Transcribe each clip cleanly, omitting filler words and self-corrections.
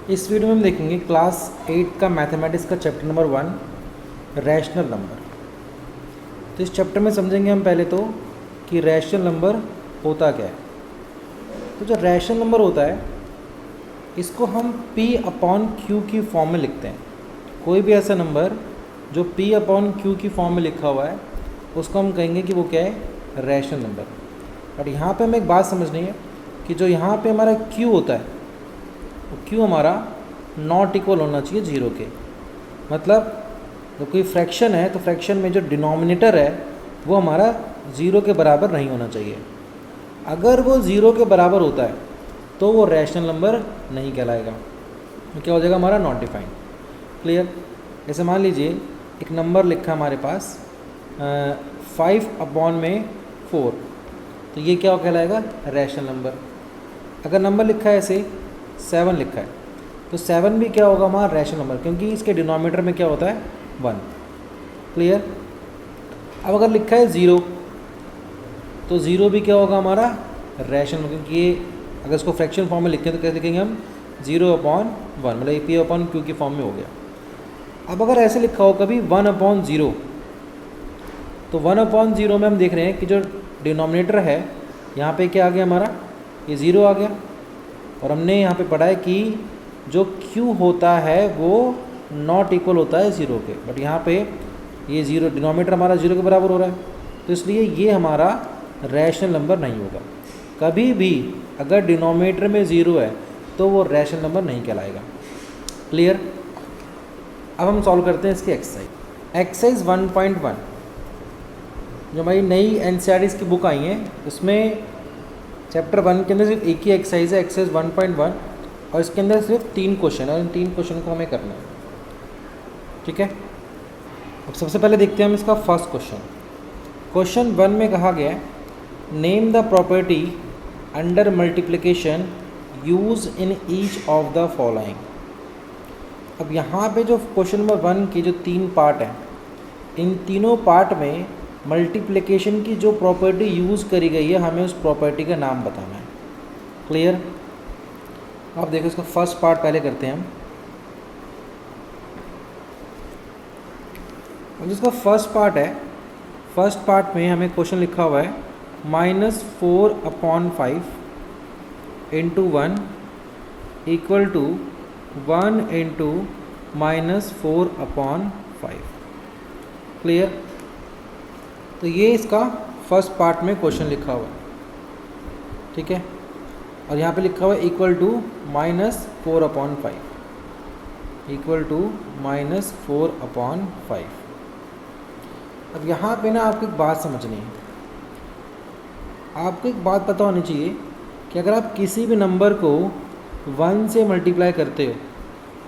इस वीडियो में हम देखेंगे क्लास 8 का मैथमेटिक्स का चैप्टर नंबर 1 रैशनल नंबर। तो इस चैप्टर में समझेंगे हम पहले तो कि रैशनल नंबर होता क्या है। तो जो रैशनल नंबर होता है इसको हम P/Q की फॉर्म में लिखते हैं। कोई भी ऐसा नंबर जो P/Q की फॉर्म में लिखा हुआ है उसको हम कहेंगे कि वो क्या है, रैशनल नंबर। और यहाँ पे हमें एक बात समझनी है कि जो यहाँ पे हमारा Q होता है वो Q हमारा नॉट इक्वल होना चाहिए जीरो के। मतलब जब कोई फ्रैक्शन है तो फ्रैक्शन में जो डिनोमिनेटर है वो हमारा ज़ीरो के बराबर नहीं होना चाहिए। अगर वो ज़ीरो के बराबर होता है तो वो रैशनल नंबर नहीं कहलाएगा, तो क्या हो जाएगा हमारा नॉट डिफाइंड। क्लियर। जैसे मान लीजिए एक नंबर लिखा है हमारे पास 5/4, तो ये क्या कहलाएगा, रैशनल नंबर। अगर नंबर लिखा है ऐसे 7 लिखा है तो 7 भी क्या होगा हमारा रैशनल नंबर, क्योंकि इसके डिनोमिनेटर में क्या होता है 1। क्लियर। अब अगर लिखा है 0 तो 0 भी क्या होगा हमारा रैशनल नंबर, क्योंकि ये अगर इसको फ्रैक्शन फॉर्म में लिखें तो कैसे लिखेंगे हम 0/1, मतलब P/Q की फॉर्म में हो गया। अब अगर ऐसे लिखा हो कभी 1/0 तो 1/0 में हम देख रहे हैं कि जो डिनोमिनेटर है यहाँ पे क्या आ गया हमारा, ये 0 आ गया। और हमने यहाँ पे पढ़ा है कि जो Q होता है वो नॉट इक्वल होता है 0 के, बट यहाँ पे ये 0 डिनोमिनेटर हमारा 0 के बराबर हो रहा है, तो इसलिए ये हमारा रैशनल नंबर नहीं होगा। कभी भी अगर डिनोमिनेटर में 0 है तो वो रैशनल नंबर नहीं कहलाएगा। क्लियर। अब हम सॉल्व करते हैं इसकी एक्सरसाइज 1.1 जो हमारी नई NCERT की बुक आई है उसमें चैप्टर 1 के अंदर सिर्फ एक ही एक्सरसाइज है, एक्सरसाइज 1.1, और इसके अंदर सिर्फ 3 क्वेश्चन है और इन 3 क्वेश्चन को हमें करना है। ठीक है। अब सबसे पहले देखते हैं हम इसका फर्स्ट क्वेश्चन। क्वेश्चन 1 में कहा गया है name the property under multiplication use in each of the following. अब यहाँ पे जो क्वेश्चन नंबर 1 की जो 3 पार्ट हैं, इन तीनों पार्ट में मल्टीप्लिकेशन की जो प्रॉपर्टी यूज़ करी गई है हमें उस प्रॉपर्टी का नाम बताना है। क्लियर। आप देखो इसका फर्स्ट पार्ट पहले करते हैं हम। और जिसका फर्स्ट पार्ट है, फर्स्ट पार्ट में हमें क्वेश्चन लिखा हुआ है -4/5 × 1 इक्वल टू 1 × -4/5। क्लियर। तो ये इसका फर्स्ट पार्ट में क्वेश्चन लिखा हुआ है। ठीक है। और यहाँ पे लिखा हुआ है इक्वल टू -4/5, इक्वल टू -4/5। अब यहाँ पे ना आपको एक बात समझनी है, आपको एक बात पता होनी चाहिए कि अगर आप किसी भी नंबर को 1 से मल्टीप्लाई करते हो,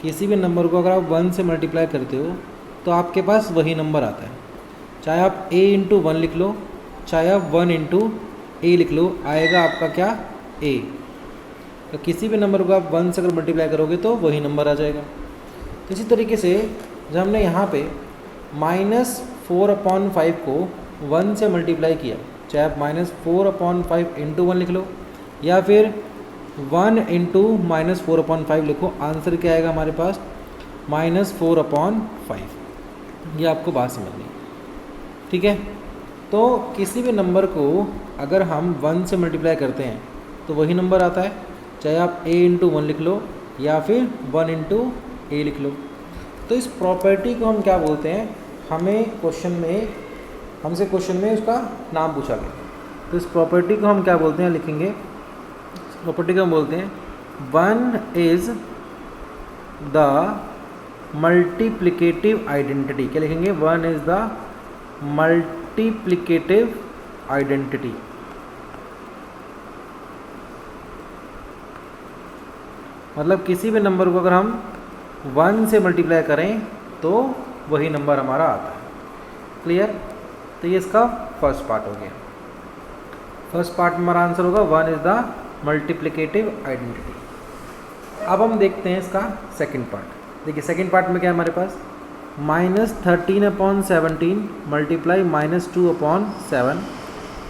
किसी भी नंबर को अगर आप 1 से मल्टीप्लाई करते हो तो आपके पास वही नंबर आता है। चाहे आप a × 1 लिख लो, चाहे आप 1 × a लिख लो, आएगा आपका क्या, a। तो किसी भी नंबर को आप 1 से अगर मल्टीप्लाई करोगे तो वही नंबर आ जाएगा। तो इसी तरीके से जब हमने यहाँ पे -4/5 को 1 से मल्टीप्लाई किया, चाहे आप -4/5 × 1 लिख लो या फिर 1 × -4/5 लिखो, आंसर क्या आएगा हमारे पास -4/5। ये आपको बात समझनी है। ठीक है। तो किसी भी नंबर को अगर हम 1 से मल्टीप्लाई करते हैं तो वही नंबर आता है, चाहे आप a × 1 लिख लो या फिर 1 × a लिख लो। तो इस प्रॉपर्टी को हम क्या बोलते हैं, हमसे क्वेश्चन में उसका नाम पूछा गया, तो इस प्रॉपर्टी को हम क्या बोलते हैं, लिखेंगे प्रॉपर्टी को हम बोलते हैं 1 इज़ द मल्टीप्लिकेटिव आइडेंटिटी। क्या लिखेंगे, 1 इज़ द मल्टीप्लिकेटिव आइडेंटिटी। मतलब किसी भी नंबर को अगर हम 1 से मल्टीप्लाई करें तो वही नंबर हमारा आता है। क्लियर। तो ये इसका फर्स्ट पार्ट हो गया। फर्स्ट पार्ट में हमारा आंसर होगा 1 इज़ द मल्टीप्लिकेटिव आइडेंटिटी। अब हम देखते हैं इसका सेकंड पार्ट। देखिए सेकंड पार्ट में क्या है हमारे पास, -13/17 मल्टीप्लाई -2/7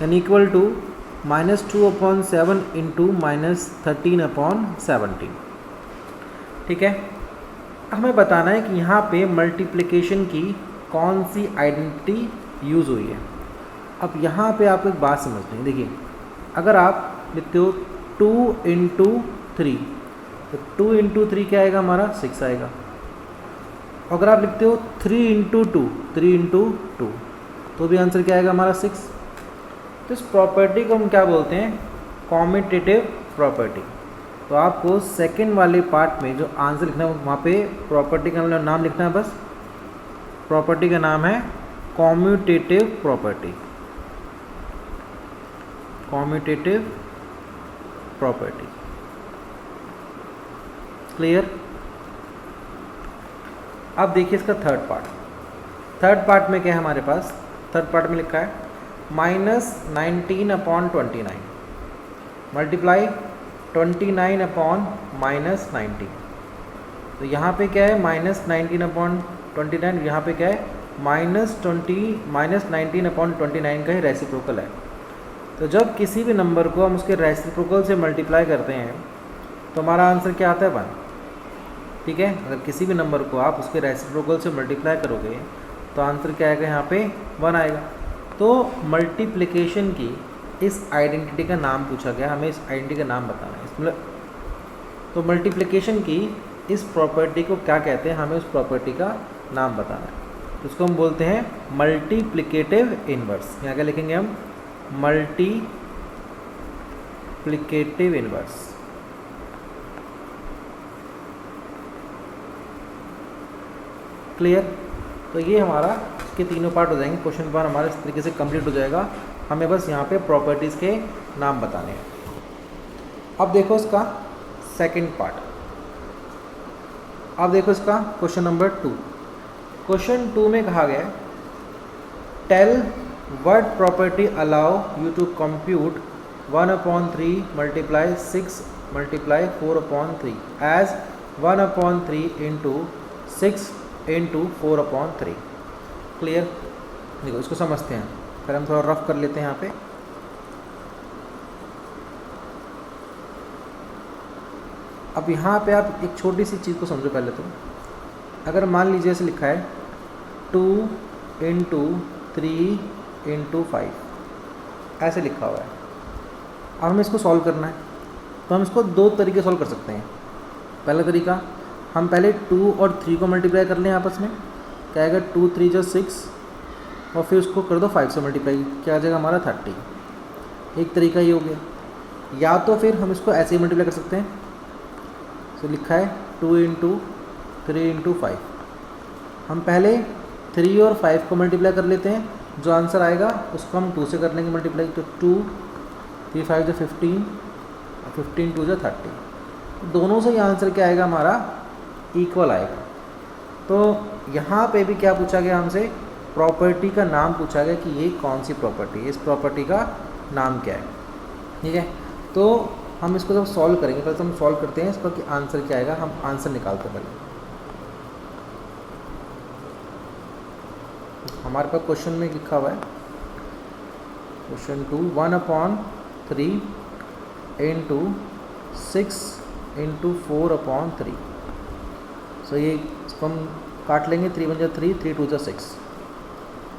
एन इक्वल टू -2/7 × -13/17। ठीक है। हमें बताना है कि यहाँ पे मल्टीप्लिकेशन की कौन सी आइडेंटिटी यूज़ हुई है। अब यहाँ पे आपको एक बात समझनी है। देखिए, अगर आप लिखते हो 2 इंटू 3, तो 2 इंटू 3 क्या आएगा हमारा 6 आएगा। अगर आप लिखते हो 3 इंटू 2, 3 इंटू 2, तो भी आंसर क्या आएगा हमारा 6। तो इस प्रॉपर्टी को हम क्या बोलते हैं, कॉम्यूटेटिव प्रॉपर्टी। तो आपको सेकंड वाले पार्ट में जो आंसर लिखना है वहाँ पे प्रॉपर्टी का नाम लिखना है बस। प्रॉपर्टी का नाम है commutative property, commutative property. Clear. अब देखिए इसका थर्ड पार्ट। थर्ड पार्ट में क्या है हमारे पास, थर्ड पार्ट में लिखा है -19/29 मल्टीप्लाई 29 अपॉन -19। तो यहाँ पे क्या है -19/29, यहाँ पे क्या है -19/29 का ही रेसिप्रोकल है। तो जब किसी भी नंबर को हम उसके रेसिप्रोकल से मल्टीप्लाई करते हैं तो हमारा आंसर क्या आता है 1। ठीक है, अगर किसी भी नंबर को आप उसके रेसिप्रोकल से मल्टीप्लाई करोगे तो आंसर क्या आएगा, यहाँ पे 1 आएगा। तो मल्टीप्लिकेशन की इस आइडेंटिटी का नाम पूछा गया, हमें इस आइडेंटिटी का नाम बताना है। मतलब तो मल्टीप्लिकेशन की इस प्रॉपर्टी को क्या कहते हैं, हमें उस प्रॉपर्टी का नाम बताना है। तो उसको हम बोलते हैं मल्टीप्लिकेटिव इनवर्स। यहाँ क्या लिखेंगे हम, मल्टीप्लिकेटिव इनवर्स। क्लियर। तो ये हमारा इसके तीनों पार्ट हो जाएंगे। क्वेश्चन पर हमारा इस तरीके से कंप्लीट हो जाएगा। हमें बस यहाँ पे प्रॉपर्टीज़ के नाम बताने हैं। अब देखो इसका सेकंड पार्ट। अब देखो इसका क्वेश्चन नंबर 2। क्वेश्चन 2 में कहा गया है tell what property allow you to compute 1/3 multiply 6 multiply 4/3 as 1/3 into 6 into 4/3। Clear. देखो इसको समझते हैं, फिर हम थोड़ा रफ कर लेते हैं यहाँ पे। अब यहाँ पे आप एक छोटी सी चीज़ को समझो पहले तो। अगर मान लीजिए ऐसे लिखा है 2 इंटू 3 इंटू 5, ऐसे लिखा हुआ है। अब हमें इसको सॉल्व करना है, तो हम इसको 2 तरीके सॉल्व कर सकते हैं। पहला तरीका, हम पहले 2 और 3 को मल्टीप्लाई कर लें आपस में, क्या आएगा 2 3 जो 6, और फिर उसको कर दो 5 से मल्टीप्लाई, क्या आ जाएगा हमारा 30। एक तरीका ये हो गया। या तो फिर हम इसको ऐसे ही मल्टीप्लाई कर सकते हैं। तो लिखा है 2 इंटू 3 इंटू 5। हम पहले 3 और 5 को मल्टीप्लाई कर लेते हैं, जो आंसर आएगा उसको हम 2 से कर लेंगे मल्टीप्लाई। तो 2 3 5 जो 15 और 15 2 जो 30। दोनों से ये आंसर क्या आएगा हमारा, इक्वल आएगा। तो यहाँ पे भी क्या पूछा गया हमसे, प्रॉपर्टी का नाम पूछा गया कि ये कौन सी प्रॉपर्टी है, इस प्रॉपर्टी का नाम क्या है। ठीक है, तो हम इसको जब सॉल्व करेंगे, पहले तो हम सॉल्व करते हैं इसका कि आंसर क्या आएगा। हम आंसर निकालते हैं पहले। हमारे पास क्वेश्चन में लिखा हुआ है क्वेश्चन 2 1/3 इंटू 6 इंटू 4/3। सो ये इसको हम काट लेंगे, 3 1 3 3 2 6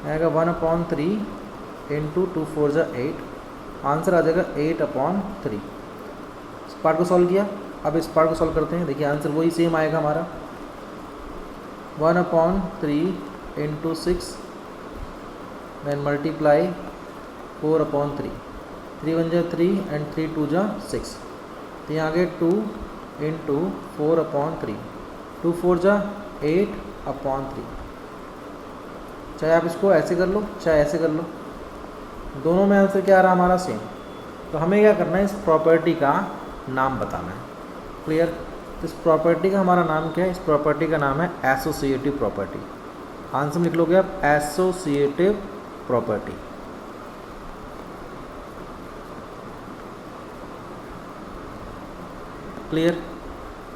आएगा 1/3 इंटू 2 4 8। आंसर आ जाएगा 8/3। इस पार्ट को सॉल्व किया, अब इस पार्ट को सॉल्व करते हैं। देखिए आंसर वही सेम आएगा हमारा 1/3 इंटू 6 then मल्टीप्लाई 4/3। 3 1 3 एंड 3 2 6। तो यहाँ आ गया 2 इंटू 4/3। 2 4 8/3। चाहे आप इसको ऐसे कर लो चाहे ऐसे कर लो, दोनों में आंसर क्या आ रहा है हमारा सेम। तो हमें क्या करना है, इस प्रॉपर्टी का नाम बताना है। क्लियर। तो इस प्रॉपर्टी का हमारा नाम क्या है, इस प्रॉपर्टी का नाम है एसोसिएटिव प्रॉपर्टी। आंसर लिख लोगे आप एसोसिएटिव प्रॉपर्टी। क्लियर।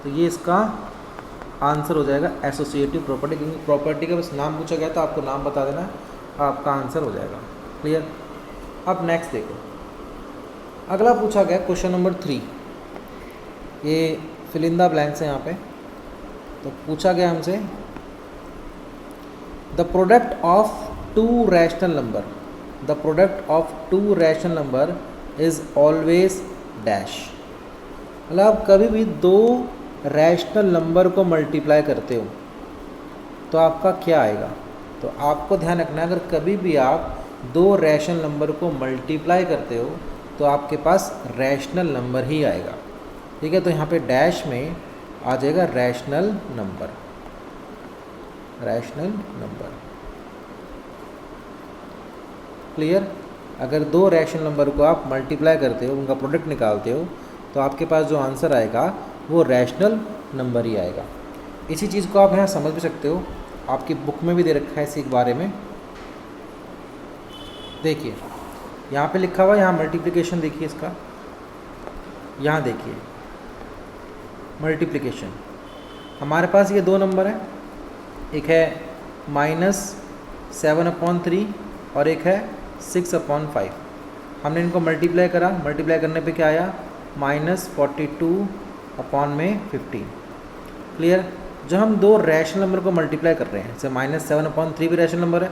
तो ये इसका आंसर हो जाएगा एसोसिएटिव प्रॉपर्टी, क्योंकि प्रॉपर्टी का बस नाम पूछा गया तो आपको नाम बता देना है, आपका आंसर हो जाएगा। क्लियर। अब नेक्स्ट देखो, अगला पूछा गया क्वेश्चन नंबर 3। ये फिल इन द ब्लैंक्स है यहाँ पे। तो पूछा गया हमसे the product of to rational number, the product of to rational number is always dash. मतलब आप कभी भी दो रैशनल नंबर को मल्टीप्लाई करते हो तो आपका क्या आएगा। तो आपको ध्यान रखना है, अगर कभी भी आप दो रैशनल नंबर को मल्टीप्लाई करते हो तो आपके पास रैशनल नंबर ही आएगा। ठीक है, तो यहाँ पे डैश में आ जाएगा rational number, rational number. Clear. अगर दो रैशनल नंबर को आप मल्टीप्लाई करते हो, उनका प्रोडक्ट निकालते हो, तो आपके पास जो आंसर आएगा वो रैशनल नंबर ही आएगा। इसी चीज़ को आप यहाँ समझ भी सकते हो, आपकी बुक में भी दे रखा है इसी के बारे में। देखिए यहाँ पे लिखा हुआ, यहाँ मल्टीप्लिकेशन देखिए इसका, यहाँ देखिए मल्टीप्लिकेशन। हमारे पास ये दो नंबर है, एक है -7/3 और एक है 6/5। हमने इनको मल्टीप्लाई करा, मल्टीप्लाई करने पे क्या आया -42/15। क्लियर। जो हम दो रैशनल नंबर को मल्टीप्लाई कर रहे हैं, जैसे -7/3 भी रैशनल नंबर है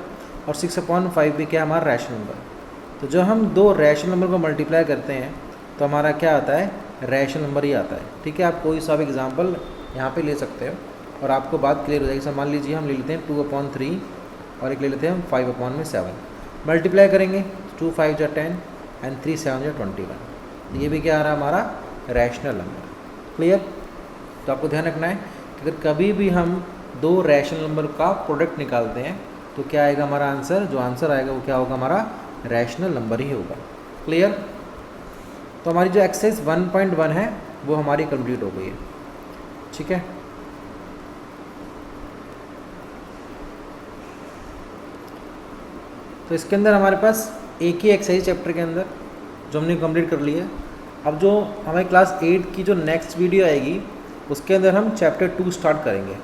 और 6/5 भी क्या हमारा रैशनल नंबर है। तो जब हम दो रैशनल नंबर को मल्टीप्लाई करते हैं तो हमारा क्या आता है, रैशनल नंबर ही आता है। ठीक है, आप कोई सा भी एग्जाम्पल यहाँ पे ले सकते हो और आपको बात क्लियर हो जाएगी। सर मान लीजिए हम ले लेते हैं 2/3 और एक ले लेते हैं हम 5/7। मल्टीप्लाई करेंगे 2 5 जा 10 एंड 3 7 जा 21। ये भी क्या आ रहा है हमारा रैशनल नंबर। क्लियर। तो आपको ध्यान रखना है कि अगर कभी भी हम दो रैशनल नंबर का प्रोडक्ट निकालते हैं तो क्या आएगा हमारा आंसर, जो आंसर आएगा वो क्या होगा, हमारा रैशनल नंबर ही होगा। क्लियर। तो हमारी जो एक्सरसाइज 1.1 है वो हमारी कंप्लीट हो गई है। ठीक है, तो इसके अंदर हमारे पास एक ही एक्सरसाइज चैप्टर के अंदर जो हमने कंप्लीट कर लिया है। अब जो हमारी क्लास 8 की जो नेक्स्ट वीडियो आएगी उसके अंदर हम चैप्टर 2 स्टार्ट करेंगे।